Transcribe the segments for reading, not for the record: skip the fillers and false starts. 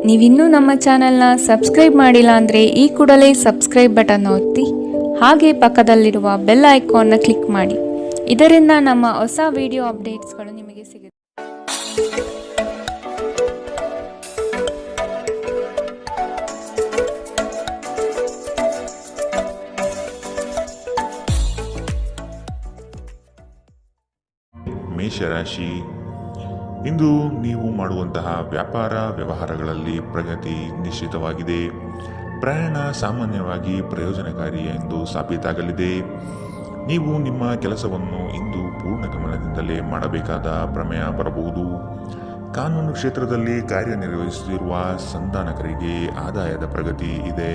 ನೀವಿನ್ನೂ ನಮ್ಮ ಚಾನೆಲ್ನ ಸಬ್ಸ್ಕ್ರೈಬ್ ಮಾಡಿಲ್ಲ ಅಂದರೆ ಈ ಕೂಡಲೇ ಸಬ್ಸ್ಕ್ರೈಬ್ ಬಟನ್ ಒತ್ತಿ ಹಾಗೆ ಪಕ್ಕದಲ್ಲಿರುವ ಬೆಲ್ ಐಕಾನ್ನ ಕ್ಲಿಕ್ ಮಾಡಿ. ಇದರಿಂದ ನಮ್ಮ ಹೊಸ ವಿಡಿಯೋ ಅಪ್ಡೇಟ್ಸ್ಗಳು ನಿಮಗೆ ಸಿಗುತ್ತೆ. ಮೇಷರಾಶಿ, ಇಂದು ನೀವು ಮಾಡುವಂತಹ ವ್ಯಾಪಾರ ವ್ಯವಹಾರಗಳಲ್ಲಿ ಪ್ರಗತಿ ನಿಶ್ಚಿತವಾಗಿದೆ. ಪ್ರಯಾಣ ಸಾಮಾನ್ಯವಾಗಿ ಪ್ರಯೋಜನಕಾರಿ ಎಂದು ಸಾಬೀತಾಗಲಿದೆ. ನೀವು ನಿಮ್ಮ ಕೆಲಸವನ್ನು ಇಂದು ಪೂರ್ಣ ಗಮನದಿಂದಲೇ ಮಾಡಬೇಕಾದ ಪ್ರಮೇಯ ಬರಬಹುದು. ಕಾನೂನು ಕ್ಷೇತ್ರದಲ್ಲಿ ಕಾರ್ಯನಿರ್ವಹಿಸುತ್ತಿರುವ ಸಂಧಾನಕರಿಗೆ ಆದಾಯದ ಪ್ರಗತಿ ಇದೆ.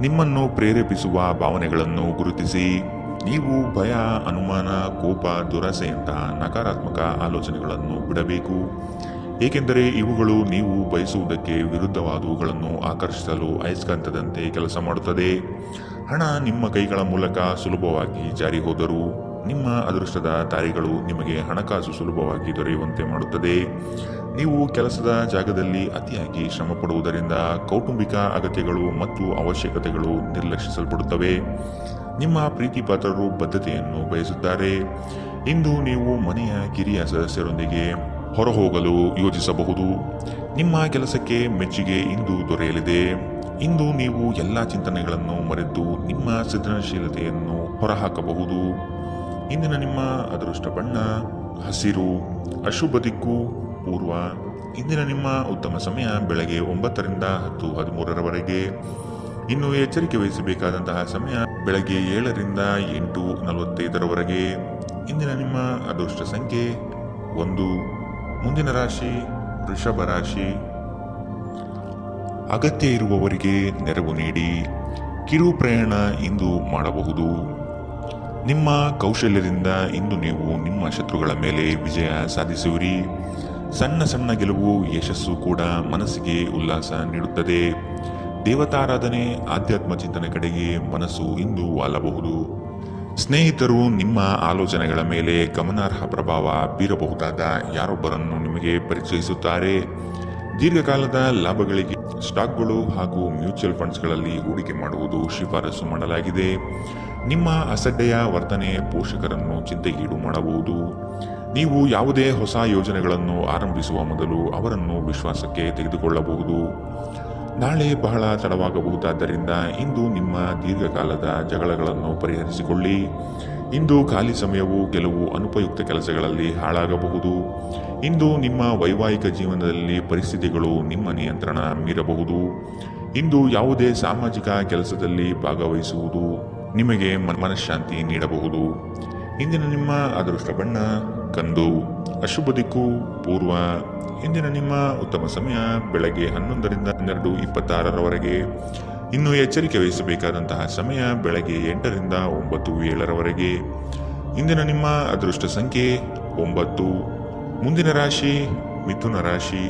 ನಿಮ್ಮನ್ನು ಪ್ರೇರೇಪಿಸುವ ಭಾವನೆಗಳನ್ನು ಗುರುತಿಸಿ. ನೀವು ಭಯ, ಅನುಮಾನ, ಕೋಪ, ದುರಾಸೆಯಂತಹ ನಕಾರಾತ್ಮಕ ಆಲೋಚನೆಗಳನ್ನು ಬಿಡಬೇಕು. ಏಕೆಂದರೆ ಇವುಗಳು ನೀವು ಬಯಸುವುದಕ್ಕೆ ವಿರುದ್ಧವಾದವುಗಳನ್ನು ಆಕರ್ಷಿಸಲು ಅಯಸ್ಕಾಂತದಂತೆ ಕೆಲಸ ಮಾಡುತ್ತದೆ. ಹಣ ನಿಮ್ಮ ಕೈಗಳ ಮೂಲಕ ಸುಲಭವಾಗಿ ಜಾರಿ ಹೋದರೂ ನಿಮ್ಮ ಅದೃಷ್ಟದ ದಾರಿಗಳು ನಿಮಗೆ ಹಣಕಾಸು ಸುಲಭವಾಗಿ ದೊರೆಯುವಂತೆ ಮಾಡುತ್ತದೆ. ನೀವು ಕೆಲಸದ ಜಾಗದಲ್ಲಿ ಅತಿಯಾಗಿ ಶ್ರಮ ಪಡುವುದರಿಂದ ಕೌಟುಂಬಿಕ ಅಗತ್ಯಗಳು ಮತ್ತು ಅವಶ್ಯಕತೆಗಳು ನಿರ್ಲಕ್ಷಿಸಲ್ಪಡುತ್ತವೆ. ನಿಮ್ಮ ಪ್ರೀತಿ ಪಾತ್ರರು ಬದ್ಧತೆಯನ್ನು ಬಯಸುತ್ತಾರೆ. ಇಂದು ನೀವು ಮನೆಯ ಕಿರಿಯ ಸದಸ್ಯರೊಂದಿಗೆ ಹೊರಹೋಗಲು ಯೋಜಿಸಬಹುದು. ನಿಮ್ಮ ಕೆಲಸಕ್ಕೆ ಮೆಚ್ಚುಗೆ ಇಂದು ದೊರೆಯಲಿದೆ. ಇಂದು ನೀವು ಎಲ್ಲ ಚಿಂತನೆಗಳನ್ನು ಮರೆತು ನಿಮ್ಮ ಸೃಜನಶೀಲತೆಯನ್ನು ಹೊರಹಾಕಬಹುದು. ಇಂದಿನ ನಿಮ್ಮ ಅದೃಷ್ಟ ಬಣ್ಣ ಹಸಿರು. ಅಶುಭ ದಿಕ್ಕು ಪೂರ್ವ. ಇಂದಿನ ನಿಮ್ಮ ಉತ್ತಮ ಸಮಯ ಬೆಳಗ್ಗೆ 9ರಿಂದ 10:13ರವರೆಗೆ. ಇನ್ನು ಎಚ್ಚರಿಕೆ ವಹಿಸಬೇಕಾದಂತಹ ಸಮಯ ಬೆಳಗ್ಗೆ 7ರಿಂದ 8:45ರವರೆಗೆ. ಇಂದಿನ ನಿಮ್ಮ ಅದೃಷ್ಟ ಸಂಖ್ಯೆ 1. ಮುಂದಿನ ರಾಶಿ ವೃಷಭ ರಾಶಿ. ಅಗತ್ಯ ಇರುವವರಿಗೆ ನೆರವು ನೀಡಿ. ಕಿರು ಪ್ರಯಾಣ ಇಂದು ಮಾಡಬಹುದು. ನಿಮ್ಮ ಕೌಶಲ್ಯದಿಂದ ಇಂದು ನೀವು ನಿಮ್ಮ ಶತ್ರುಗಳ ಮೇಲೆ ವಿಜಯ ಸಾಧಿಸುವಿರಿ. ಸಣ್ಣ ಸಣ್ಣ ಗೆಲುವು ಯಶಸ್ಸು ಕೂಡ ಮನಸ್ಸಿಗೆ ಉಲ್ಲಾಸ ನೀಡುತ್ತದೆ. ದೇವತಾರಾಧನೆ, ಆಧ್ಯಾತ್ಮ ಚಿಂತನೆ ಕಡೆಗೆ ಮನಸ್ಸು ಇಂದು ವಾಲಬಹುದು. ಸ್ನೇಹಿತರು ನಿಮ್ಮ ಆಲೋಚನೆಗಳ ಮೇಲೆ ಗಮನಾರ್ಹ ಪ್ರಭಾವ ಬೀರಬಹುದಾದ ಯಾರೊಬ್ಬರನ್ನು ನಿಮಗೆ ಪರಿಚಯಿಸುತ್ತಾರೆ. ದೀರ್ಘಕಾಲದ ಲಾಭಗಳಿಗೆ ಸ್ಟಾಕ್ಗಳು ಹಾಗೂ ಮ್ಯೂಚುವಲ್ ಫಂಡ್ಸ್ಗಳಲ್ಲಿ ಹೂಡಿಕೆ ಮಾಡುವುದು ಶಿಫಾರಸು ಮಾಡಲಾಗಿದೆ. ನಿಮ್ಮ ಅಸಡ್ಡೆಯ ವರ್ತನೆ ಪೋಷಕರನ್ನು ಚಿಂತೆಗೀಡು ಮಾಡಬಹುದು. ನೀವು ಯಾವುದೇ ಹೊಸ ಯೋಜನೆಗಳನ್ನು ಆರಂಭಿಸುವ ಮೊದಲು ಅವರನ್ನು ವಿಶ್ವಾಸಕ್ಕೆ ತೆಗೆದುಕೊಳ್ಳಬಹುದು. ನಾಳೆ ಬಹಳ ತಡವಾಗಬಹುದಾದ್ದರಿಂದ ಇಂದು ನಿಮ್ಮ ದೀರ್ಘಕಾಲದ ಜಗಳಗಳನ್ನು ಪರಿಹರಿಸಿಕೊಳ್ಳಿ. ಇಂದು ಖಾಲಿ ಸಮಯವು ಕೆಲವು ಅನುಪಯುಕ್ತ ಕೆಲಸಗಳಲ್ಲಿ ಹಾಳಾಗಬಹುದು. ಇಂದು ನಿಮ್ಮ ವೈವಾಹಿಕ ಜೀವನದಲ್ಲಿ ಪರಿಸ್ಥಿತಿಗಳು ನಿಮ್ಮ ನಿಯಂತ್ರಣ ಮೀರಬಹುದು. ಇಂದು ಯಾವುದೇ ಸಾಮಾಜಿಕ ಕೆಲಸದಲ್ಲಿ ಭಾಗವಹಿಸುವುದು ನಿಮಗೆ ಮನಃಶಾಂತಿ ನೀಡಬಹುದು. ಇಂದಿನ ನಿಮ್ಮ ಅದೃಷ್ಟ ಬಣ್ಣ ಕಂದು. ಅಶುಭ ದಿಕ್ಕು ಪೂರ್ವ. ಇಂದಿನ ನಿಮ್ಮ ಉತ್ತಮ ಸಮಯ ಬೆಳಗ್ಗೆ 11ರಿಂದ 12:26ರವರೆಗೆ. ಇನ್ನು ಎಚ್ಚರಿಕೆ ವಹಿಸಬೇಕಾದಂತಹ ಸಮಯ ಬೆಳಗ್ಗೆ 8ರಿಂದ 9:07ರವರೆಗೆ. ಇಂದಿನ ನಿಮ್ಮ ಅದೃಷ್ಟ ಸಂಖ್ಯೆ 9. ಮುಂದಿನ ರಾಶಿ ಮಿಥುನ ರಾಶಿ.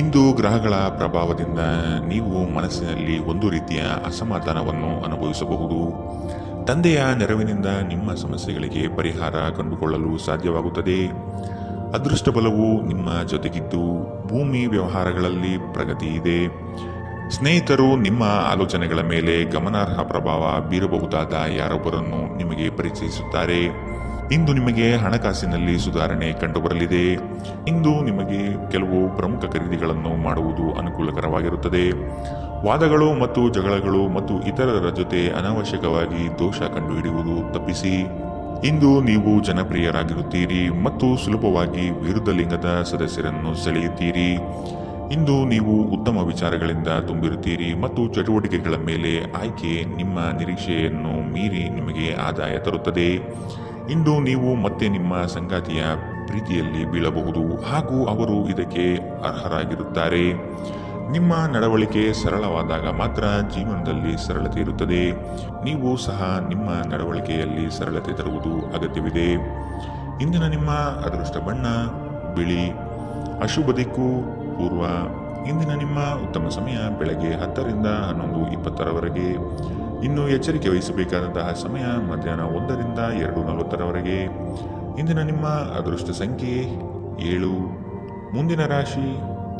ಇಂದು ಗ್ರಹಗಳ ಪ್ರಭಾವದಿಂದ ನೀವು ಮನಸ್ಸಿನಲ್ಲಿ ಒಂದು ರೀತಿಯ ಅಸಮಾಧಾನವನ್ನು ಅನುಭವಿಸಬಹುದು. ತಂದೆಯ ನೆರವಿನಿಂದ ನಿಮ್ಮ ಸಮಸ್ಯೆಗಳಿಗೆ ಪರಿಹಾರ ಕಂಡುಕೊಳ್ಳಲು ಸಾಧ್ಯವಾಗುತ್ತದೆ. ಅದೃಷ್ಟ ಬಲವು ನಿಮ್ಮ ಜೊತೆಗಿದ್ದು ಭೂಮಿ ವ್ಯವಹಾರಗಳಲ್ಲಿ ಪ್ರಗತಿ ಇದೆ. ಸ್ನೇಹಿತರು ನಿಮ್ಮ ಆಲೋಚನೆಗಳ ಮೇಲೆ ಗಮನಾರ್ಹ ಪ್ರಭಾವ ಬೀರಬಹುದಾದ ಯಾರೊಬ್ಬರನ್ನು ನಿಮಗೆ ಪರಿಚಯಿಸುತ್ತಾರೆ. ಇಂದು ನಿಮಗೆ ಹಣಕಾಸಿನಲ್ಲಿ ಸುಧಾರಣೆ ಕಂಡುಬರಲಿದೆ. ಇಂದು ನಿಮಗೆ ಕೆಲವು ಪ್ರಮುಖ ಖರೀದಿಗಳನ್ನು ಮಾಡುವುದು ಅನುಕೂಲಕರವಾಗಿರುತ್ತದೆ. ವಾದಗಳು ಮತ್ತು ಜಗಳಗಳು ಮತ್ತು ಇತರರ ಜೊತೆ ಅನಾವಶ್ಯಕವಾಗಿ ದೋಷ ಕಂಡುಹಿಡಿಯುವುದು ತಪ್ಪಿಸಿ. ಇಂದು ನೀವು ಜನಪ್ರಿಯರಾಗಿರುತ್ತೀರಿ ಮತ್ತು ಸುಲಭವಾಗಿ ವಿರುದ್ಧ ಲಿಂಗದ ಸದಸ್ಯರನ್ನು ಸೆಳೆಯುತ್ತೀರಿ. ಇಂದು ನೀವು ಉತ್ತಮ ವಿಚಾರಗಳಿಂದ ತುಂಬಿರುತ್ತೀರಿ ಮತ್ತು ಚಟುವಟಿಕೆಗಳ ಮೇಲೆ ಆಯ್ಕೆ ನಿಮ್ಮ ನಿರೀಕ್ಷೆಯನ್ನು ಮೀರಿ ನಿಮಗೆ ಆದಾಯ ತರುತ್ತದೆ. ಇಂದು ನೀವು ಮತ್ತೆ ನಿಮ್ಮ ಸಂಗಾತಿಯ ಪ್ರೀತಿಯಲ್ಲಿ ಬೀಳಬಹುದು ಹಾಗೂ ಅವರು ಇದಕ್ಕೆ ಅರ್ಹರಾಗಿರುತ್ತಾರೆ. ನಿಮ್ಮ ನಡವಳಿಕೆ ಸರಳವಾದಾಗ ಮಾತ್ರ ಜೀವನದಲ್ಲಿ ಸರಳತೆ ಇರುತ್ತದೆ. ನೀವು ಸಹ ನಿಮ್ಮ ನಡವಳಿಕೆಯಲ್ಲಿ ಸರಳತೆ ತರುವುದು ಅಗತ್ಯವಿದೆ. ಇಂದಿನ ನಿಮ್ಮ ಅದೃಷ್ಟ ಬಣ್ಣ ಬಿಳಿ. ಅಶುಭ ದಿಕ್ಕು ಪೂರ್ವ. ಇಂದಿನ ನಿಮ್ಮ ಉತ್ತಮ ಸಮಯ ಬೆಳಗ್ಗೆ 10ರಿಂದ 11:20ರವರೆಗೆ. ಇನ್ನು ಎಚ್ಚರಿಕೆ ವಹಿಸಬೇಕಾದಂತಹ ಸಮಯ ಮಧ್ಯಾಹ್ನ 1ರಿಂದ 2:40ರವರೆಗೆ. ಇಂದಿನ ನಿಮ್ಮ ಅದೃಷ್ಟ ಸಂಖ್ಯೆ 7. ಮುಂದಿನ ರಾಶಿ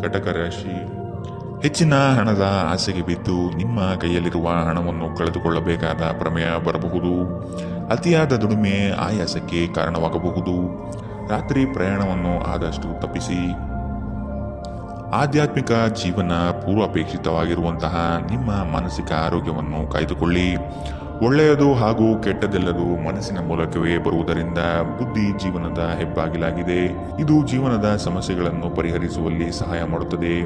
ಕಟಕ ರಾಶಿ. ಹೆಚ್ಚಿನ ಹಣದ ಆಸೆಗೆ ಬಿದ್ದು ನಿಮ್ಮ ಕೈಯಲ್ಲಿರುವ ಹಣವನ್ನು ಕಳೆದುಕೊಳ್ಳಬೇಕಾದ ಪ್ರಮೇಯ ಬರಬಹುದು. ಅತಿಯಾದ ದುಡಿಮೆ ಆಯಾಸಕ್ಕೆ ಕಾರಣವಾಗಬಹುದು. ರಾತ್ರಿ ಪ್ರಯಾಣವನ್ನು ಆದಷ್ಟು ತಪ್ಪಿಸಿ. ಆಧ್ಯಾತ್ಮಿಕ ಜೀವನ ಪೂರ್ವಾಪೇಕ್ಷಿತವಾಗಿರುವಂತಹ ನಿಮ್ಮ ಮಾನಸಿಕ ಆರೋಗ್ಯವನ್ನು ಕಾಯ್ದುಕೊಳ್ಳಿ. ಒಳ್ಳೆಯದು ಹಾಗೂ ಕೆಟ್ಟದೆಲ್ಲದೂ ಮನಸ್ಸಿನ ಮೂಲಕವೇ ಬರುವುದರಿಂದ ಬುದ್ಧಿ ಜೀವನದ ಹೆಬ್ಬಾಗಿಲಾಗಿದೆ. ಇದು ಜೀವನದ ಸಮಸ್ಯೆಗಳನ್ನು ಪರಿಹರಿಸುವಲ್ಲಿ ಸಹಾಯ ಮಾಡುತ್ತದೆ.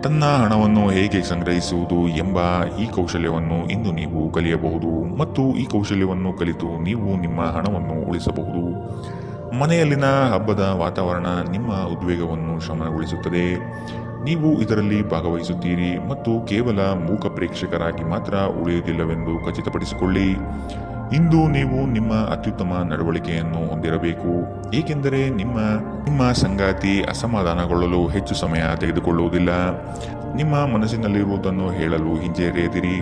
ತನ್ನ ಹಣವನ್ನು ಹೇಗೆ ಸಂಗ್ರಹಿಸುವುದು ಎಂಬ ಈ ಕೌಶಲ್ಯವನ್ನು ಇಂದು ನೀವು ಕಲಿಯಬಹುದು ಮತ್ತು ಈ ಕೌಶಲ್ಯವನ್ನು ಕಲಿತು ನೀವು ನಿಮ್ಮ ಹಣವನ್ನು ಉಳಿಸಬಹುದು. ಮನೆಯಲ್ಲಿನ ಹಬ್ಬದ ವಾತಾವರಣ ನಿಮ್ಮ ಉದ್ವೇಗವನ್ನು ಶಮನಗೊಳಿಸುತ್ತದೆ. ನೀವು ಇದರಲ್ಲಿ ಭಾಗವಹಿಸುತ್ತೀರಿ ಮತ್ತು ಕೇವಲ ಮೂಕ ಪ್ರೇಕ್ಷಕರಾಗಿ ಮಾತ್ರ ಉಳಿಯುವುದಿಲ್ಲವೆಂದು ಖಚಿತಪಡಿಸಿಕೊಳ್ಳಿ. ಇಂದು ನೀವು ನಿಮ್ಮ ಅತ್ಯುತ್ತಮ ನಡವಳಿಕೆಯನ್ನು ಹೊಂದಿರಬೇಕು, ಏಕೆಂದರೆ ನಿಮ್ಮ ಸಂಗಾತಿ ಅಸಮಾಧಾನಗೊಳ್ಳಲು ಹೆಚ್ಚು ಸಮಯ ತೆಗೆದುಕೊಳ್ಳುವುದಿಲ್ಲ. ನಿಮ್ಮ ಮನಸ್ಸಿನಲ್ಲಿರುವುದನ್ನು ಹೇಳಲು ಹಿಂಜರಿಯದಿರಿ.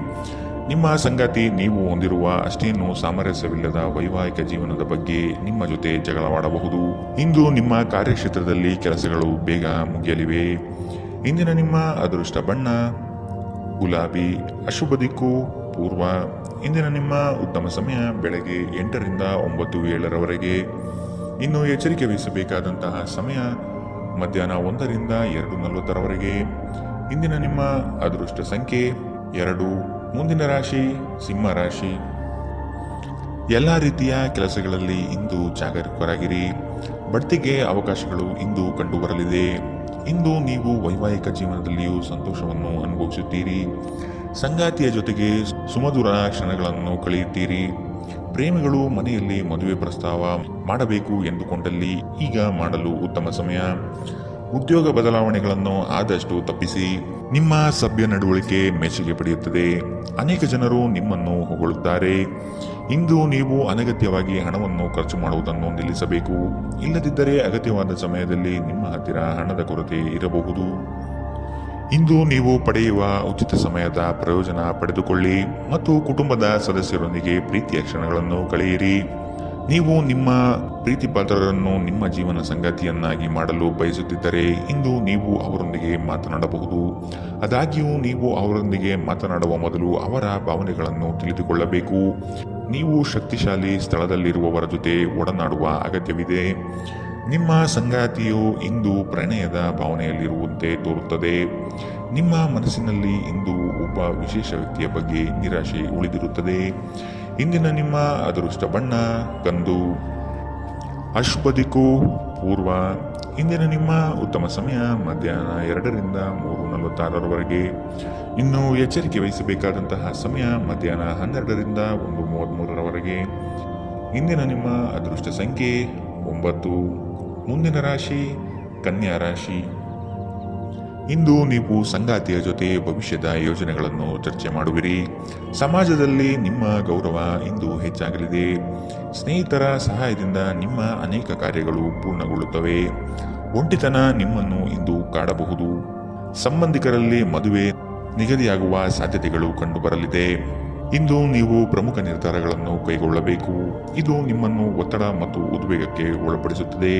ನಿಮ್ಮ ಸಂಗಾತಿ ನೀವು ಹೊಂದಿರುವ ಅಷ್ಟೇನೂ ಸಾಮರಸ್ಯವಿಲ್ಲದ ವೈವಾಹಿಕ ಜೀವನದ ಬಗ್ಗೆ ನಿಮ್ಮ ಜೊತೆ ಜಗಳವಾಡಬಹುದು. ಇಂದು ನಿಮ್ಮ ಕಾರ್ಯಕ್ಷೇತ್ರದಲ್ಲಿ ಕೆಲಸಗಳು ಬೇಗ ಮುಗಿಯಲಿವೆ. ಇಂದಿನ ನಿಮ್ಮ ಅದೃಷ್ಟ ಬಣ್ಣ ಗುಲಾಬಿ. ಅಶುಭ ದಿಕ್ಕು ಪೂರ್ವ. ಇಂದಿನ ನಿಮ್ಮ ಉತ್ತಮ ಸಮಯ ಬೆಳಗ್ಗೆ 8 ರಿಂದ 9:07 ಇನ್ನು ಎಚ್ಚರಿಕೆ ವಹಿಸಬೇಕಾದಂತಹ ಸಮಯ ಮಧ್ಯಾಹ್ನ 1 ರಿಂದ 2:40 ಇಂದಿನ ನಿಮ್ಮ ಅದೃಷ್ಟ ಸಂಖ್ಯೆ 2. ಮುಂದಿನ ರಾಶಿ ಸಿಂಹ ರಾಶಿ. ಎಲ್ಲ ರೀತಿಯ ಕೆಲಸಗಳಲ್ಲಿ ಇಂದು ಜಾಗರೂಕರಾಗಿರಿ. ಬಡ್ತಿಗೆ ಅವಕಾಶಗಳು ಇಂದು ಕಂಡುಬರಲಿದೆ. ಇಂದು ನೀವು ವೈವಾಹಿಕ ಜೀವನದಲ್ಲಿಯೂ ಸಂತೋಷವನ್ನು ಅನುಭವಿಸುತ್ತೀರಿ. ಸಂಗಾತಿಯ ಜೊತೆಗೆ ಸುಮಧುರ ಕ್ಷಣಗಳನ್ನು ಕಳೆಯುತ್ತೀರಿ. ಪ್ರೇಮಿಗಳು ಮನೆಯಲ್ಲಿ ಮದುವೆ ಪ್ರಸ್ತಾವ ಮಾಡಬೇಕು ಎಂದುಕೊಂಡಲ್ಲಿ ಈಗ ಮಾಡಲು ಉತ್ತಮ ಸಮಯ. ಉದ್ಯೋಗ ಬದಲಾವಣೆಗಳನ್ನು ಆದಷ್ಟು ತಪ್ಪಿಸಿ. ನಿಮ್ಮ ಸಭ್ಯ ನಡವಳಿಕೆ ಮೆಚ್ಚುಗೆ ಪಡೆಯುತ್ತದೆ. ಅನೇಕ ಜನರು ನಿಮ್ಮನ್ನು ಹೊಗಳುತ್ತಾರೆ. ಇಂದು ನೀವು ಅನಗತ್ಯವಾಗಿ ಹಣವನ್ನು ಖರ್ಚು ಮಾಡುವುದನ್ನು ನಿಲ್ಲಿಸಬೇಕು. ಇಲ್ಲದಿದ್ದರೆ ಅಗತ್ಯವಾದ ಸಮಯದಲ್ಲಿ ನಿಮ್ಮ ಹತ್ತಿರ ಹಣದ ಕೊರತೆ ಇರಬಹುದು. ಇಂದು ನೀವು ಪಡೆಯುವ ಉಚಿತ ಸಮಯದ ಪ್ರಯೋಜನ ಪಡೆದುಕೊಳ್ಳಿ ಮತ್ತು ಕುಟುಂಬದ ಸದಸ್ಯರೊಂದಿಗೆ ಪ್ರೀತಿಯ ಕ್ಷಣಗಳನ್ನು ಕಳೆಯಿರಿ. ನೀವು ನಿಮ್ಮ ಪ್ರೀತಿಪಾತ್ರರನ್ನು ನಿಮ್ಮ ಜೀವನ ಸಂಗಾತಿಯನ್ನಾಗಿ ಮಾಡಲು ಬಯಸುತ್ತಿದ್ದರೆ ಇಂದು ನೀವು ಅವರೊಂದಿಗೆ ಮಾತನಾಡಬಹುದು. ಆದಾಗ್ಯೂ ನೀವು ಅವರೊಂದಿಗೆ ಮಾತನಾಡುವ ಮೊದಲು ಅವರ ಭಾವನೆಗಳನ್ನು ತಿಳಿದುಕೊಳ್ಳಬೇಕು. ನೀವು ಶಕ್ತಿಶಾಲಿ ಸ್ಥಳದಲ್ಲಿರುವವರ ಜೊತೆ ಒಡನಾಡುವ ಅಗತ್ಯವಿದೆ. ನಿಮ್ಮ ಸಂಗಾತಿಯು ಇಂದು ಪ್ರಣಯದ ಭಾವನೆಯಲ್ಲಿರುವಂತೆ ತೋರುತ್ತದೆ. ನಿಮ್ಮ ಮನಸ್ಸಿನಲ್ಲಿ ಇಂದು ಒಬ್ಬ ವಿಶೇಷ ವ್ಯಕ್ತಿಯ ಬಗ್ಗೆ ನಿರಾಶೆ ಉಳಿದಿರುತ್ತದೆ. ಇಂದಿನ ನಿಮ್ಮ ಅದೃಷ್ಟ ಬಣ್ಣ ಕಂದು. ಅಶುಭ ದಿಕ್ಕು ಪೂರ್ವ. ಇಂದಿನ ನಿಮ್ಮ ಉತ್ತಮ ಸಮಯ ಮಧ್ಯಾಹ್ನ 2 ರಿಂದ 3:46 ಇನ್ನು ಎಚ್ಚರಿಕೆ ವಹಿಸಬೇಕಾದಂತಹ ಸಮಯ ಮಧ್ಯಾಹ್ನ 12 ರಿಂದ 1:33 ಇಂದಿನ ನಿಮ್ಮ ಅದೃಷ್ಟ ಸಂಖ್ಯೆ 9. ಮುಂದಿನ ರಾಶಿ ಕನ್ಯಾ ರಾಶಿ. ಇಂದು ನೀವು ಸಂಗಾತಿಯ ಜೊತೆ ಭವಿಷ್ಯದ ಯೋಜನೆಗಳನ್ನು ಚರ್ಚೆ ಮಾಡುವಿರಿ. ಸಮಾಜದಲ್ಲಿ ನಿಮ್ಮ ಗೌರವ ಇಂದು ಹೆಚ್ಚಾಗಲಿದೆ. ಸ್ನೇಹಿತರ ಸಹಾಯದಿಂದ ನಿಮ್ಮ ಅನೇಕ ಕಾರ್ಯಗಳು ಪೂರ್ಣಗೊಳ್ಳುತ್ತವೆ. ಒಂಟಿತನ ನಿಮ್ಮನ್ನು ಇಂದು ಕಾಡಬಹುದು. ಸಂಬಂಧಿಕರಲ್ಲಿ ಮದುವೆ ನಿಗದಿಯಾಗುವ ಸಾಧ್ಯತೆಗಳು ಕಂಡುಬರಲಿದೆ. ಇಂದು ನೀವು ಪ್ರಮುಖ ನಿರ್ಧಾರಗಳನ್ನು ಕೈಗೊಳ್ಳಬೇಕು. ಇದು ನಿಮ್ಮನ್ನು ಒತ್ತಡ ಮತ್ತು ಉದ್ವೇಗಕ್ಕೆ ಒಳಪಡಿಸುತ್ತದೆ.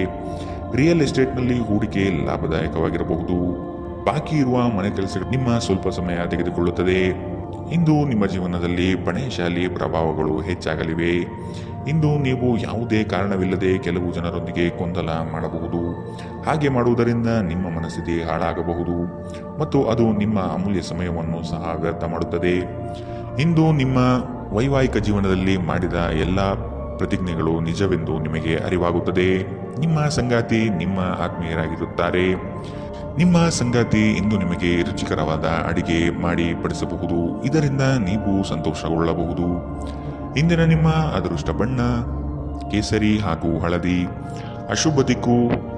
ರಿಯಲ್ ಎಸ್ಟೇಟ್ನಲ್ಲಿ ಹೂಡಿಕೆ ಲಾಭದಾಯಕವಾಗಿರಬಹುದು. ಬಾಕಿ ಇರುವ ಮನೆ ಕೆಲಸಗಳು ನಿಮ್ಮ ಸ್ವಲ್ಪ ಸಮಯ ತೆಗೆದುಕೊಳ್ಳುತ್ತದೆ. ಇಂದು ನಿಮ್ಮ ಜೀವನದಲ್ಲಿ ಬಣೆಶಾಲಿ ಪ್ರಭಾವಗಳು ಹೆಚ್ಚಾಗಲಿವೆ. ಇಂದು ನೀವು ಯಾವುದೇ ಕಾರಣವಿಲ್ಲದೆ ಕೆಲವು ಜನರೊಂದಿಗೆ ಗೊಂದಲ ಮಾಡಬಹುದು. ಹಾಗೆ ಮಾಡುವುದರಿಂದ ನಿಮ್ಮ ಮನಸ್ಥಿತಿ ಹಾಳಾಗಬಹುದು ಮತ್ತು ಅದು ನಿಮ್ಮ ಅಮೂಲ್ಯ ಸಮಯವನ್ನು ಸಹ ವ್ಯರ್ಥ ಮಾಡುತ್ತದೆ. ಇಂದು ನಿಮ್ಮ ವೈವಾಹಿಕ ಜೀವನದಲ್ಲಿ ಮಾಡಿದ ಎಲ್ಲ ಪ್ರತಿಜ್ಞೆಗಳು ನಿಜವೆಂದು ನಿಮಗೆ ಅರಿವಾಗುತ್ತದೆ. ನಿಮ್ಮ ಸಂಗಾತಿ ನಿಮ್ಮ ಆತ್ಮೀಯರಾಗಿರುತ್ತಾರೆ. ನಿಮ್ಮ ಸಂಗಾತಿ ಇಂದು ನಿಮಗೆ ರುಚಿಕರವಾದ ಅಡಿಗೆ ಮಾಡಿ ಬಡಿಸಬಹುದು. ಇದರಿಂದ ನೀವು ಸಂತೋಷಗೊಳ್ಳಬಹುದು. ಇಂದಿನ ನಿಮ್ಮ ಅದೃಷ್ಟ ಬಣ್ಣ ಕೇಸರಿ ಹಾಗೂ ಹಳದಿ. ಅಶುಭ ದಿಕ್ಕು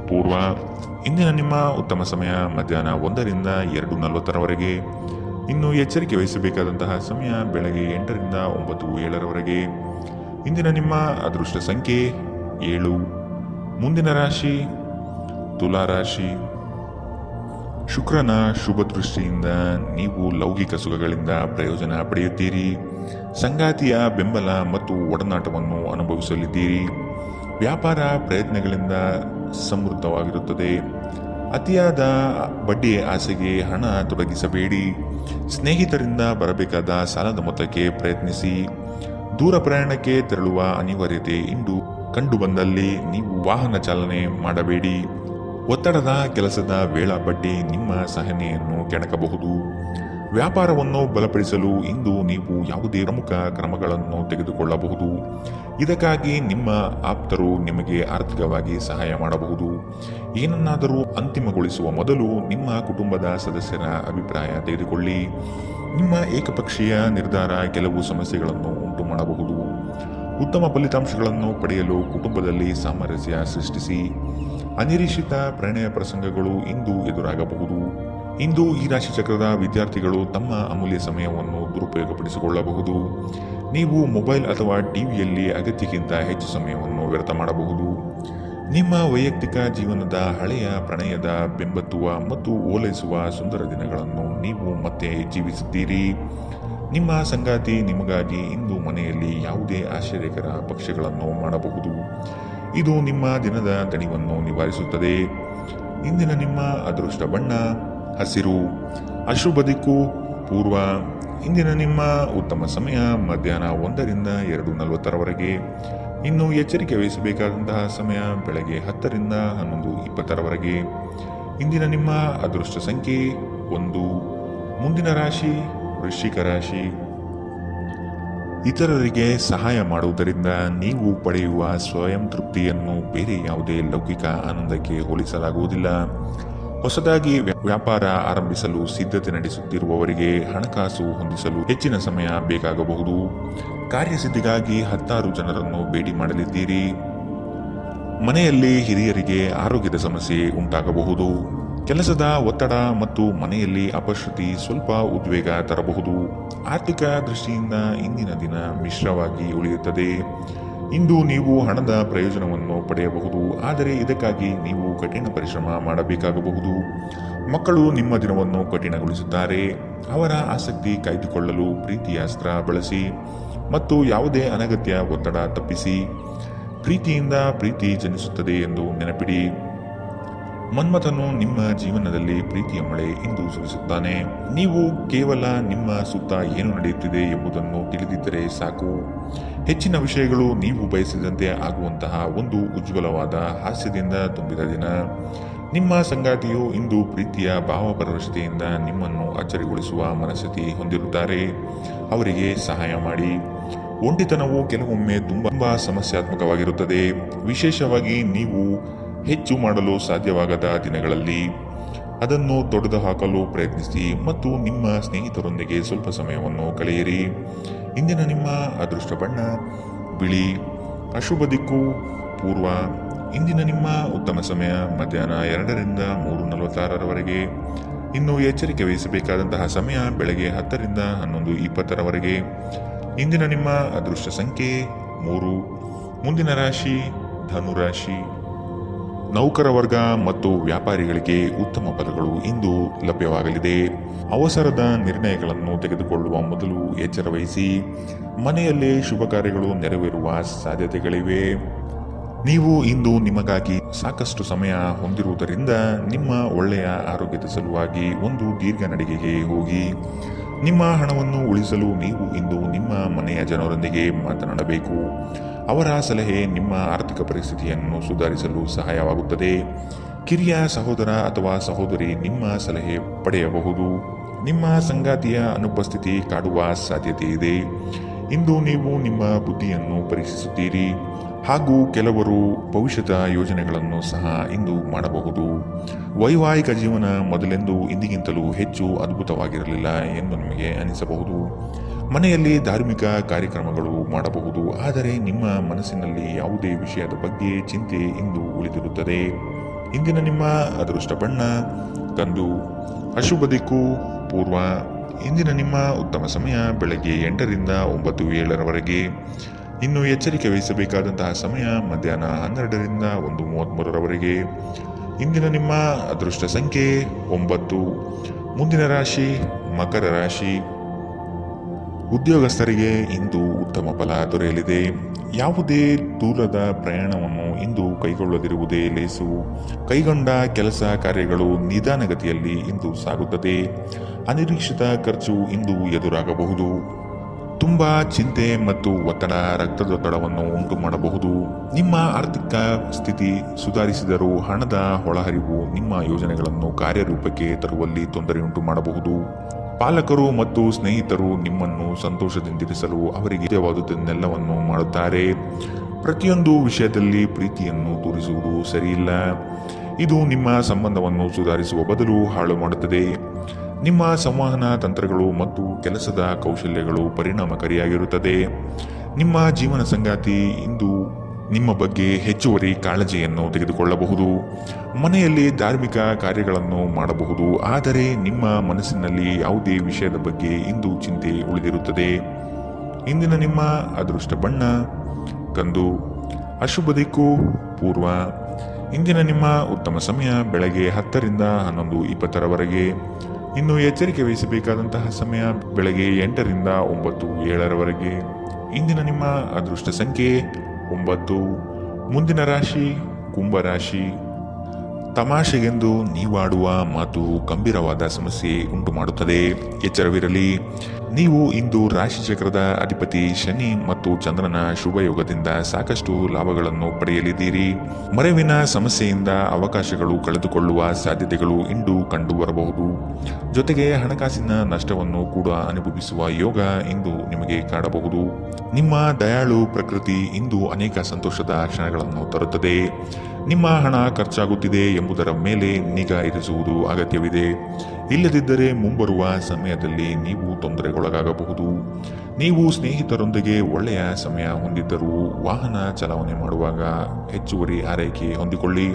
ಪೂರ್ವ. ಇಂದಿನ ನಿಮ್ಮ ಉತ್ತಮ ಸಮಯ ಮಧ್ಯಾಹ್ನ 1 ರಿಂದ 2:40 ಇನ್ನು ಎಚ್ಚರಿಕೆ ವಹಿಸಬೇಕಾದಂತಹ ಸಮಯ ಬೆಳಗ್ಗೆ 8 ರಿಂದ 9:07 ಇಂದಿನ ನಿಮ್ಮ ಅದೃಷ್ಟ ಸಂಖ್ಯೆ 7. ಮುಂದಿನ ರಾಶಿ ತುಲಾ ರಾಶಿ. ಶುಕ್ರನ ಶುಭ ದೃಷ್ಟಿಯಿಂದ ನೀವು ಲೌಕಿಕ ಸುಖಗಳಿಂದ ಪ್ರಯೋಜನ ಪಡೆಯುತ್ತೀರಿ. ಸಂಗಾತಿಯ ಬೆಂಬಲ ಮತ್ತು ಒಡನಾಟವನ್ನು ಅನುಭವಿಸಲಿದ್ದೀರಿ. ವ್ಯಾಪಾರ ಪ್ರಯತ್ನಗಳಿಂದ ಸಮೃದ್ಧವಾಗಿರುತ್ತದೆ. ಅತಿಯಾದ ಬಡ್ಡಿ ಆಸೆಗೆ ಹಣ ತೊಡಗಿಸಬೇಡಿ. ಸ್ನೇಹಿತರಿಂದ ಬರಬೇಕಾದ ಸಾಲದ ಮೊತ್ತಕ್ಕೆ ಪ್ರಯತ್ನಿಸಿ. ದೂರ ಪ್ರಯಾಣಕ್ಕೆ ತೆರಳುವ ಅನಿವಾರ್ಯತೆ ಇಂದು ಕಂಡು ಬಂದಲ್ಲಿ ನೀವು ವಾಹನ ಚಾಲನೆ ಮಾಡಬೇಡಿ. ಒತ್ತಡದ ಕೆಲಸದ ವೇಳಾಪಟ್ಟಿ ನಿಮ್ಮ ಸಹನೆಯನ್ನು ಕೆಣಕಬಹುದು. ವ್ಯಾಪಾರವನ್ನು ಬಲಪಡಿಸಲು ಇಂದು ನೀವು ಯಾವುದೇ ಪ್ರಮುಖ ಕ್ರಮಗಳನ್ನು ತೆಗೆದುಕೊಳ್ಳಬಹುದು. ಇದಕ್ಕಾಗಿ ನಿಮ್ಮ ಆಪ್ತರು ನಿಮಗೆ ಆರ್ಥಿಕವಾಗಿ ಸಹಾಯ ಮಾಡಬಹುದು. ಏನನ್ನಾದರೂ ಅಂತಿಮಗೊಳಿಸುವ ಮೊದಲು ನಿಮ್ಮ ಕುಟುಂಬದ ಸದಸ್ಯರ ಅಭಿಪ್ರಾಯ ತೆಗೆದುಕೊಳ್ಳಿ. ನಿಮ್ಮ ಏಕಪಕ್ಷೀಯ ನಿರ್ಧಾರ ಕೆಲವು ಸಮಸ್ಯೆಗಳನ್ನು ಉಂಟು ಮಾಡಬಹುದು. ಉತ್ತಮ ಫಲಿತಾಂಶಗಳನ್ನು ಪಡೆಯಲು ಕುಟುಂಬದಲ್ಲಿ ಸಾಮರಸ್ಯ ಸೃಷ್ಟಿಸಿ. ಅನಿರೀಕ್ಷಿತ ಪ್ರಣಯ ಪ್ರಸಂಗಗಳು ಇಂದು ಎದುರಾಗಬಹುದು. ಇಂದು ಈ ರಾಶಿ ಚಕ್ರದ ವಿದ್ಯಾರ್ಥಿಗಳು ತಮ್ಮ ಅಮೂಲ್ಯ ಸಮಯವನ್ನು ದುರುಪಯೋಗಪಡಿಸಿಕೊಳ್ಳಬಹುದು. ನೀವು ಮೊಬೈಲ್ ಅಥವಾ ಟಿವಿಯಲ್ಲಿ ಅಗತ್ಯಕ್ಕಿಂತ ಹೆಚ್ಚು ಸಮಯವನ್ನು ವ್ಯರ್ಥ ಮಾಡಬಹುದು. ನಿಮ್ಮ ವೈಯಕ್ತಿಕ ಜೀವನದ ಹಳೆಯ ಪ್ರಣಯದ ಬೆಂಬತ್ತುವ ಮತ್ತು ಓಲೈಸುವ ಸುಂದರ ದಿನಗಳನ್ನು ನೀವು ಮತ್ತೆ ಜೀವಿಸುತ್ತೀರಿ. ನಿಮ್ಮ ಸಂಗಾತಿ ನಿಮಗಾಗಿ ಇಂದು ಮನೆಯಲ್ಲಿ ಯಾವುದೇ ಆಶ್ಚರ್ಯಕರ ಭಕ್ಷ್ಯಗಳನ್ನು ಮಾಡಬಹುದು. ಇದು ನಿಮ್ಮ ದಿನದ ದಣಿವನ್ನು ನಿವಾರಿಸುತ್ತದೆ. ಇಂದಿನ ನಿಮ್ಮ ಅದೃಷ್ಟ ಬಣ್ಣ ಹಸಿರು. ಅಶುಭ ದಿಕ್ಕು ಪೂರ್ವ. ಇಂದಿನ ನಿಮ್ಮ ಉತ್ತಮ ಸಮಯ ಮಧ್ಯಾಹ್ನ 1ರಿಂದ 2:40 ಇನ್ನು ಎಚ್ಚರಿಕೆ ವಹಿಸಬೇಕಾದಂತಹ ಸಮಯ ಬೆಳಗ್ಗೆ 10ರಿಂದ 11:20. ಇಂದಿನ ನಿಮ್ಮ ಅದೃಷ್ಟ ಸಂಖ್ಯೆ 1. ಮುಂದಿನ ರಾಶಿ ವೃಶ್ಚಿಕ ರಾಶಿ. ಇತರರಿಗೆ ಸಹಾಯ ಮಾಡುವುದರಿಂದ ನೀವು ಪಡೆಯುವ ಸ್ವಯಂ ತೃಪ್ತಿಯನ್ನು ಬೇರೆ ಯಾವುದೇ ಲೌಕಿಕ ಆನಂದಕ್ಕೆ ಹೋಲಿಸಲಾಗುವುದಿಲ್ಲ. ಹೊಸದಾಗಿ ವ್ಯಾಪಾರ ಆರಂಭಿಸಲು ಸಿದ್ಧತೆ ನಡೆಸುತ್ತಿರುವವರಿಗೆ ಹಣಕಾಸು ಹೊಂದಿಸಲು ಹೆಚ್ಚಿನ ಸಮಯ ಬೇಕಾಗಬಹುದು. ಕಾರ್ಯಸಿದ್ಧಿಗಾಗಿ 10 ಜನರನ್ನು ಭೇಟಿ ಮಾಡಲಿದ್ದೀರಿ. ಮನೆಯಲ್ಲಿ ಹಿರಿಯರಿಗೆ ಆರೋಗ್ಯದ ಸಮಸ್ಯೆ ಉಂಟಾಗಬಹುದು. ಕೆಲಸದ ಒತ್ತಡ ಮತ್ತು ಮನೆಯಲ್ಲಿ ಅಪಶ್ರುತಿ ಸ್ವಲ್ಪ ಉದ್ವೇಗ ತರಬಹುದು. ಆರ್ಥಿಕ ದೃಷ್ಟಿಯಿಂದ ಇಂದಿನ ದಿನ ಮಿಶ್ರವಾಗಿ ಉಳಿಯುತ್ತದೆ. ಇಂದು ನೀವು ಹಣದ ಪ್ರಯೋಜನವನ್ನು ಪಡೆಯಬಹುದು, ಆದರೆ ಇದಕ್ಕಾಗಿ ನೀವು ಕಠಿಣ ಪರಿಶ್ರಮ ಮಾಡಬೇಕಾಗಬಹುದು. ಮಕ್ಕಳು ನಿಮ್ಮ ದಿನವನ್ನು ಕಠಿಣಗೊಳಿಸುತ್ತಾರೆ. ಅವರ ಆಸಕ್ತಿ ಕಾಯ್ದುಕೊಳ್ಳಲು ಪ್ರೀತಿಯ ಅಸ್ತ್ರ ಬಳಸಿ ಮತ್ತು ಯಾವುದೇ ಅನಗತ್ಯ ಒತ್ತಡ ತಪ್ಪಿಸಿ. ಪ್ರೀತಿಯಿಂದ ಪ್ರೀತಿ ಜನಿಸುತ್ತದೆ ಎಂದು ನೆನಪಿಡಿ. ಮನ್ಮಥನು ನಿಮ್ಮ ಜೀವನದಲ್ಲಿ ಪ್ರೀತಿಯ ಮಳೆ ಇಂದು ಸುರಿಸುತ್ತಾನೆ. ನೀವು ಕೇವಲ ನಿಮ್ಮ ಸುತ್ತ ಏನು ನಡೆಯುತ್ತಿದೆ ಎಂಬುದನ್ನು ತಿಳಿದಿದ್ದರೆ ಸಾಕು. ಹೆಚ್ಚಿನ ವಿಷಯಗಳು ನೀವು ಬಯಸಿದಂತೆ ಆಗುವಂತಹ ಒಂದು ಉಜ್ವಲವಾದ ಹಾಸ್ಯದಿಂದ ತುಂಬಿದ ದಿನ. ನಿಮ್ಮ ಸಂಗಾತಿಯು ಇಂದು ಪ್ರೀತಿಯ ಭಾವಪರವಶತೆಯಿಂದ ನಿಮ್ಮನ್ನು ಅಚ್ಚರಿಗೊಳಿಸುವ ಮನಸ್ಥಿತಿ ಹೊಂದಿರುತ್ತಾರೆ. ಅವರಿಗೆ ಸಹಾಯ ಮಾಡಿ. ಒಂಟಿತನವು ಕೆಲವೊಮ್ಮೆ ತುಂಬಾ ಸಮಸ್ಯಾತ್ಮಕವಾಗಿರುತ್ತದೆ, ವಿಶೇಷವಾಗಿ ನೀವು ಹೆಚ್ಚು ಮಾಡಲು ಸಾಧ್ಯವಾಗದ ದಿನಗಳಲ್ಲಿ. ಅದನ್ನು ತೊಡೆದುಹಾಕಲು ಪ್ರಯತ್ನಿಸಿ ಮತ್ತು ನಿಮ್ಮ ಸ್ನೇಹಿತರೊಂದಿಗೆ ಸ್ವಲ್ಪ ಸಮಯವನ್ನು ಕಳೆಯಿರಿ. ಇಂದಿನ ನಿಮ್ಮ ಅದೃಷ್ಟ ಬಣ್ಣ ಬಿಳಿ. ಅಶುಭ ದಿಕ್ಕು ಪೂರ್ವ. ಇಂದಿನ ನಿಮ್ಮ ಉತ್ತಮ ಸಮಯ ಮಧ್ಯಾಹ್ನ 2ರಿಂದ 3:46 ಇನ್ನು ಎಚ್ಚರಿಕೆ ವಹಿಸಬೇಕಾದಂತಹ ಸಮಯ ಬೆಳಗ್ಗೆ 10ರಿಂದ 11:20. ಇಂದಿನ ನಿಮ್ಮ ಅದೃಷ್ಟ ಸಂಖ್ಯೆ 3. ಮುಂದಿನ ರಾಶಿ ಧನುರಾಶಿ. ನೌಕರ ವರ್ಗ ಮತ್ತು ವ್ಯಾಪಾರಿಗಳಿಗೆ ಉತ್ತಮ ಪದಗಳು ಇಂದು ಲಭ್ಯವಾಗಲಿದೆ. ಅವಸರದ ನಿರ್ಣಯಗಳನ್ನು ತೆಗೆದುಕೊಳ್ಳುವ ಮೊದಲು ಎಚ್ಚರ ವಹಿಸಿ. ಮನೆಯಲ್ಲಿ ಶುಭ ಕಾರ್ಯಗಳು ನೆರವೇರುವ ಸಾಧ್ಯತೆಗಳಿವೆ. ನೀವು ಇಂದು ನಿಮಗಾಗಿ ಸಾಕಷ್ಟು ಸಮಯ ಹೊಂದಿರುವುದರಿಂದ ನಿಮ್ಮ ಒಳ್ಳೆಯ ಆರೋಗ್ಯದ ಸಲುವಾಗಿ ಒಂದು ದೀರ್ಘ ನಡಿಗೆಗೆ ಹೋಗಿ. ನಿಮ್ಮ ಹಣವನ್ನು ಉಳಿಸಲು ನೀವು ಇಂದು ನಿಮ್ಮ ಮನೆಯ ಜನರೊಂದಿಗೆ ಮಾತನಾಡಬೇಕು. ಅವರ ಸಲಹೆ ನಿಮ್ಮ ಆರ್ಥಿಕ ಪರಿಸ್ಥಿತಿಯನ್ನು ಸುಧಾರಿಸಲು ಸಹಾಯವಾಗುತ್ತದೆ. ಕಿರಿಯ ಸಹೋದರ ಅಥವಾ ಸಹೋದರಿ ನಿಮ್ಮ ಸಲಹೆ ಪಡೆಯಬಹುದು. ನಿಮ್ಮ ಸಂಗಾತಿಯ ಅನುಪಸ್ಥಿತಿ ಕಾಡುವ ಸಾಧ್ಯತೆ ಇದೆ. ಇಂದು ನೀವು ನಿಮ್ಮ ಬುದ್ಧಿಯನ್ನು ಪರೀಕ್ಷಿಸುತ್ತೀರಿ ಹಾಗೂ ಕೆಲವರು ಭವಿಷ್ಯದ ಯೋಜನೆಗಳನ್ನು ಸಹ ಇಂದು ಮಾಡಬಹುದು. ವೈವಾಹಿಕ ಜೀವನ ಮೊದಲೆಂದು ಇಂದಿಗಿಂತಲೂ ಹೆಚ್ಚು ಅದ್ಭುತವಾಗಿರಲಿಲ್ಲ ಎಂದು ನಿಮಗೆ ಅನಿಸಬಹುದು. ಮನೆಯಲ್ಲಿ ಧಾರ್ಮಿಕ ಕಾರ್ಯಕ್ರಮಗಳು ಮಾಡಬಹುದು, ಆದರೆ ನಿಮ್ಮ ಮನಸ್ಸಿನಲ್ಲಿ ಯಾವುದೇ ವಿಷಯದ ಬಗ್ಗೆ ಚಿಂತೆ ಇಂದು ಉಳಿದಿರುತ್ತದೆ. ಇಂದಿನ ನಿಮ್ಮ ಅದೃಷ್ಟ ಬಣ್ಣ ಕಂದು. ಅಶುಭ ದಿಕ್ಕು ಪೂರ್ವ. ಇಂದಿನ ನಿಮ್ಮ ಉತ್ತಮ ಸಮಯ ಬೆಳಗ್ಗೆ 8ರಿಂದ 9:07. ಇನ್ನು ಎಚ್ಚರಿಕೆ ವಹಿಸಬೇಕಾದಂತಹ ಸಮಯ ಮಧ್ಯಾಹ್ನ 12ರಿಂದ 1:33. ಇಂದಿನ ನಿಮ್ಮ ಅದೃಷ್ಟ ಸಂಖ್ಯೆ 9. ಮುಂದಿನ ರಾಶಿ ಮಕರ ರಾಶಿ. ಉದ್ಯೋಗಸ್ಥರಿಗೆ ಇಂದು ಉತ್ತಮ ಫಲ ದೊರೆಯಲಿದೆ. ಯಾವುದೇ ದೂರದ ಪ್ರಯಾಣವನ್ನು ಇಂದು ಕೈಗೊಳ್ಳದಿರುವುದೇ ಲೇಸು. ಕೈಗೊಂಡ ಕೆಲಸ ಕಾರ್ಯಗಳು ನಿಧಾನಗತಿಯಲ್ಲಿ ಇಂದು ಸಾಗುತ್ತದೆ. ಅನಿರೀಕ್ಷಿತ ಖರ್ಚು ಇಂದು ಎದುರಾಗಬಹುದು. ತುಂಬಾ ಚಿಂತೆ ಮತ್ತು ಒತ್ತಡ ರಕ್ತದೊತ್ತಡವನ್ನು ಉಂಟು ಮಾಡಬಹುದು. ನಿಮ್ಮ ಆರ್ಥಿಕ ಸ್ಥಿತಿ ಸುಧಾರಿಸಿದರೂ ಹಣದ ಒಳಹರಿವು ನಿಮ್ಮ ಯೋಜನೆಗಳನ್ನು ಕಾರ್ಯರೂಪಕ್ಕೆ ತರುವಲ್ಲಿ ತೊಂದರೆಯುಂಟು ಮಾಡಬಹುದು. ಪಾಲಕರು ಮತ್ತು ಸ್ನೇಹಿತರು ನಿಮ್ಮನ್ನು ಸಂತೋಷದಿಂದಿರಿಸಲು ಅವರಿಗೆ ಇಷ್ಟವಾದುದನ್ನೆಲ್ಲವನ್ನು ಮಾಡುತ್ತಾರೆ. ಪ್ರತಿಯೊಂದು ವಿಷಯದಲ್ಲಿ ಪ್ರೀತಿಯನ್ನು ತೋರಿಸುವುದು ಸರಿಯಿಲ್ಲ. ಇದು ನಿಮ್ಮ ಸಂಬಂಧವನ್ನು ಸುಧಾರಿಸುವ ಬದಲು ಹಾಳು ಮಾಡುತ್ತದೆ. ನಿಮ್ಮ ಸಂವಹನ ತಂತ್ರಗಳು ಮತ್ತು ಕೆಲಸದ ಕೌಶಲ್ಯಗಳು ಪರಿಣಾಮಕಾರಿಯಾಗಿರುತ್ತದೆ. ನಿಮ್ಮ ಜೀವನ ಸಂಗಾತಿ ಇಂದು ನಿಮ್ಮ ಬಗ್ಗೆ ಹೆಚ್ಚುವರಿ ಕಾಳಜಿಯನ್ನು ತೆಗೆದುಕೊಳ್ಳಬಹುದು. ಮನೆಯಲ್ಲಿ ಧಾರ್ಮಿಕ ಕಾರ್ಯಗಳನ್ನು ಮಾಡಬಹುದು, ಆದರೆ ನಿಮ್ಮ ಮನಸ್ಸಿನಲ್ಲಿ ಯಾವುದೇ ವಿಷಯದ ಬಗ್ಗೆ ಇಂದು ಚಿಂತೆ ಉಳಿದಿರುತ್ತದೆ. ಇಂದಿನ ನಿಮ್ಮ ಅದೃಷ್ಟ ಬಣ್ಣ ಕಂದು. ಅಶುಭ ದಿಕ್ಕು ಪೂರ್ವ. ಇಂದಿನ ನಿಮ್ಮ ಉತ್ತಮ ಸಮಯ ಬೆಳಗ್ಗೆ 10 ರಿಂದ 11:20 ಇನ್ನು ಎಚ್ಚರಿಕೆ ವಹಿಸಬೇಕಾದಂತಹ ಸಮಯ ಬೆಳಗ್ಗೆ 8 ರಿಂದ 9:07 ಇಂದಿನ ನಿಮ್ಮ ಅದೃಷ್ಟ ಸಂಖ್ಯೆ 9. ಮುಂದಿನ ರಾಶಿ ಕುಂಭರಾಶಿ. ತಮಾಷೆಗೆಂದು ನೀವಾಡುವ ಮಾತು ಗಂಭೀರವಾದ ಸಮಸ್ಯೆ ಉಂಟು ಮಾಡುತ್ತದೆ. ಎಚ್ಚರವಿರಲಿ. ನೀವು ಇಂದು ರಾಶಿಚಕ್ರದ ಅಧಿಪತಿ ಶನಿ ಮತ್ತು ಚಂದ್ರನ ಶುಭಯೋಗದಿಂದ ಸಾಕಷ್ಟು ಲಾಭಗಳನ್ನು ಪಡೆಯಲಿದ್ದೀರಿ. ಮರೆವಿನ ಸಮಸ್ಯೆಯಿಂದ ಅವಕಾಶಗಳು ಕಳೆದುಕೊಳ್ಳುವ ಸಾಧ್ಯತೆಗಳು ಇಂದು ಕಂಡುಬರಬಹುದು. ಜೊತೆಗೆ ಹಣಕಾಸಿನ ನಷ್ಟವನ್ನು ಕೂಡ ಅನುಭವಿಸುವ ಯೋಗ ಇಂದು ನಿಮಗೆ ಕಾಡಬಹುದು. ನಿಮ್ಮ ದಯಾಳು ಪ್ರಕೃತಿ ಇಂದು ಅನೇಕ ಸಂತೋಷದ ಕ್ಷಣಗಳನ್ನು ತರುತ್ತದೆ. ನಿಮ್ಮ ಹಣ ಖರ್ಚಾಗುತ್ತಿದೆ ಎಂಬುದರ ಮೇಲೆ ನಿಗಾ ಇರಿಸುವುದು ಅಗತ್ಯವಿದೆ. ಇಲ್ಲದಿದ್ದರೆ ಮುಂಬರುವ ಸಮಯದಲ್ಲಿ ನೀವು ತೊಂದರೆಗೊಳಗಾಗಬಹುದು. ನೀವು ಸ್ನೇಹಿತರೊಂದಿಗೆ ಒಳ್ಳೆಯ ಸಮಯ ಹೊಂದಿದ್ದರೂ ವಾಹನ ಚಲಾವಣೆ ಮಾಡುವಾಗ ಹೆಚ್ಚುವರಿ ಆರೈಕೆ ಹೊಂದಿಕೊಳ್ಳಿ.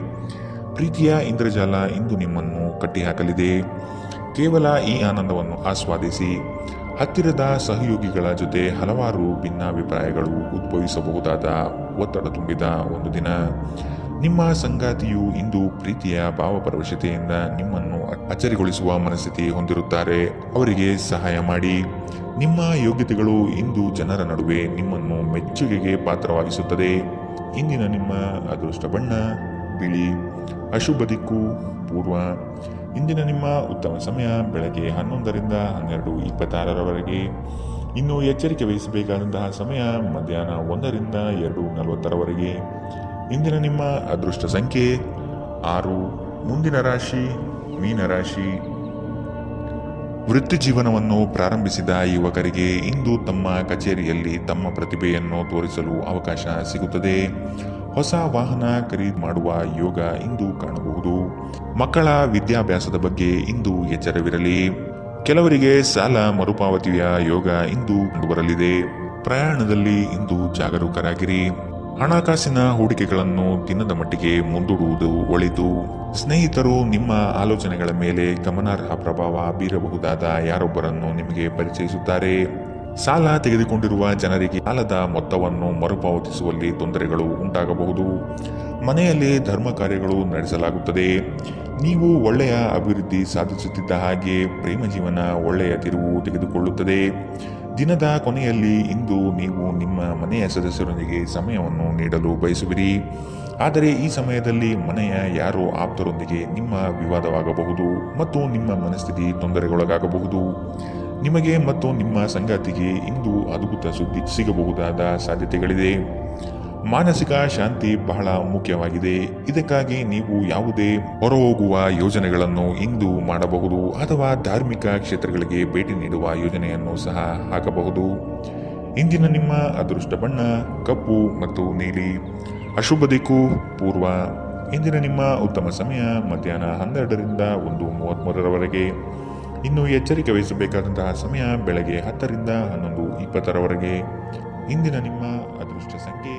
ಪ್ರೀತಿಯ ಇಂದ್ರಜಾಲ ಇಂದು ನಿಮ್ಮನ್ನು ಕಟ್ಟಿಹಾಕಲಿದೆ. ಕೇವಲ ಈ ಆನಂದವನ್ನು ಆಸ್ವಾದಿಸಿ. ಹತ್ತಿರದ ಸಹಯೋಗಿಗಳ ಜೊತೆ ಹಲವಾರು ಭಿನ್ನಾಭಿಪ್ರಾಯಗಳು ಉದ್ಭವಿಸಬಹುದಾದ ಒತ್ತಡ ತುಂಬಿದ ಒಂದು ದಿನ. ನಿಮ್ಮ ಸಂಗಾತಿಯು ಇಂದು ಪ್ರೀತಿಯ ಭಾವಪರವಶತೆಯಿಂದ ನಿಮ್ಮನ್ನು ಅಚ್ಚರಿಗೊಳಿಸುವ ಮನಸ್ಥಿತಿ ಹೊಂದಿರುತ್ತಾರೆ. ಅವರಿಗೆ ಸಹಾಯ ಮಾಡಿ. ನಿಮ್ಮ ಯೋಗ್ಯತೆಗಳು ಇಂದು ಜನರ ನಡುವೆ ನಿಮ್ಮನ್ನು ಮೆಚ್ಚುಗೆಗೆ ಪಾತ್ರವಾಗಿಸುತ್ತದೆ. ಇಂದಿನ ನಿಮ್ಮ ಅದೃಷ್ಟ ಬಣ್ಣ ಬಿಳಿ. ಅಶುಭ ದಿಕ್ಕು ಪೂರ್ವ. ಇಂದಿನ ನಿಮ್ಮ ಉತ್ತಮ ಸಮಯ ಬೆಳಗ್ಗೆ 11 ರಿಂದ 12:26 ಇನ್ನು ಎಚ್ಚರಿಕೆ ವಹಿಸಬೇಕಾದಂತಹ ಸಮಯ ಮಧ್ಯಾಹ್ನ 1 ರಿಂದ 2:40 ಇಂದಿನ ನಿಮ್ಮ ಅದೃಷ್ಟ ಸಂಖ್ಯೆ 6. ಮುಂದಿನ ರಾಶಿ ಮೀನರಾಶಿ. ವೃತ್ತಿ ಜೀವನವನ್ನು ಪ್ರಾರಂಭಿಸಿದ ಯುವಕರಿಗೆ ಇಂದು ತಮ್ಮ ಕಚೇರಿಯಲ್ಲಿ ತಮ್ಮ ಪ್ರತಿಭೆಯನ್ನು ತೋರಿಸಲು ಅವಕಾಶ ಸಿಗುತ್ತದೆ. ಹೊಸ ವಾಹನ ಖರೀದಿ ಮಾಡುವ ಯೋಗ ಇಂದು ಕಾಣಬಹುದು. ಮಕ್ಕಳ ವಿದ್ಯಾಭ್ಯಾಸದ ಬಗ್ಗೆ ಇಂದು ಎಚ್ಚರವಿರಲಿ. ಕೆಲವರಿಗೆ ಸಾಲ ಮರುಪಾವತಿಯ ಯೋಗ ಇಂದು ಕಂಡುಬರಲಿದೆ. ಪ್ರಯಾಣದಲ್ಲಿ ಇಂದು ಜಾಗರೂಕರಾಗಿರಿ. ಹಣಕಾಸಿನ ಹೂಡಿಕೆಗಳನ್ನು ದಿನದ ಮಟ್ಟಿಗೆ ಮುಂದೂಡುವುದು ಒಳಿತು. ಸ್ನೇಹಿತರು ನಿಮ್ಮ ಆಲೋಚನೆಗಳ ಮೇಲೆ ಗಮನಾರ್ಹ ಪ್ರಭಾವ ಬೀರಬಹುದಾದ ಯಾರೊಬ್ಬರನ್ನು ನಿಮಗೆ ಪರಿಚಯಿಸುತ್ತಾರೆ. ಸಾಲ ತೆಗೆದುಕೊಂಡಿರುವ ಜನರಿಗೆ ಸಾಲದ ಮೊತ್ತವನ್ನು ಮರುಪಾವತಿಸುವಲ್ಲಿ ತೊಂದರೆಗಳು ಉಂಟಾಗಬಹುದು. ಮನೆಯಲ್ಲಿ ಧರ್ಮ ಕಾರ್ಯಗಳು ನಡೆಸಲಾಗುತ್ತದೆ. ನೀವು ಒಳ್ಳೆಯ ಅಭಿವೃದ್ಧಿ ಸಾಧಿಸುತ್ತಿದ್ದ ಹಾಗೆ ಪ್ರೇಮ ಜೀವನ ಒಳ್ಳೆಯ ತಿರುವು ತೆಗೆದುಕೊಳ್ಳುತ್ತದೆ. ದಿನದ ಕೊನೆಯಲ್ಲಿ ಇಂದು ನೀವು ನಿಮ್ಮ ಮನೆಯ ಸದಸ್ಯರೊಂದಿಗೆ ಸಮಯವನ್ನು ನೀಡಲು ಬಯಸುವಿರಿ. ಆದರೆ ಈ ಸಮಯದಲ್ಲಿ ಮನೆಯ ಯಾರೋ ಆಪ್ತರೊಂದಿಗೆ ನಿಮ್ಮ ವಿವಾದವಾಗಬಹುದು ಮತ್ತು ನಿಮ್ಮ ಮನಸ್ಥಿತಿ ತೊಂದರೆಗೊಳಗಾಗಬಹುದು. ನಿಮಗೆ ಮತ್ತು ನಿಮ್ಮ ಸಂಗಾತಿಗೆ ಇಂದು ಅದ್ಭುತ ಸುದ್ದಿ ಸಿಗಬಹುದಾದ ಸಾಧ್ಯತೆಗಳಿದೆ. ಮಾನಸಿಕ ಶಾಂತಿ ಬಹಳ ಮುಖ್ಯವಾಗಿದೆ. ಇದಕ್ಕಾಗಿ ನೀವು ಯಾವುದೇ ಹೊರಹೋಗುವ ಯೋಜನೆಗಳನ್ನು ಇಂದು ಮಾಡಬಹುದು ಅಥವಾ ಧಾರ್ಮಿಕ ಕ್ಷೇತ್ರಗಳಿಗೆ ಭೇಟಿ ನೀಡುವ ಯೋಜನೆಯನ್ನು ಸಹ ಹಾಕಬಹುದು. ಇಂದಿನ ನಿಮ್ಮ ಅದೃಷ್ಟ ಬಣ್ಣ ಕಪ್ಪು ಮತ್ತು ನೀಲಿ. ಅಶುಭ ದಿಕ್ಕು ಪೂರ್ವ. ಇಂದಿನ ನಿಮ್ಮ ಉತ್ತಮ ಸಮಯ ಮಧ್ಯಾಹ್ನ 12 ರಿಂದ 1:33 ಇನ್ನು ಎಚ್ಚರಿಕೆ ವಹಿಸಬೇಕಾದಂತಹ ಸಮಯ ಬೆಳಗ್ಗೆ 10 ರಿಂದ 11:20 ಇಂದಿನ ನಿಮ್ಮ ಅದೃಷ್ಟ ಸಂಖ್ಯೆ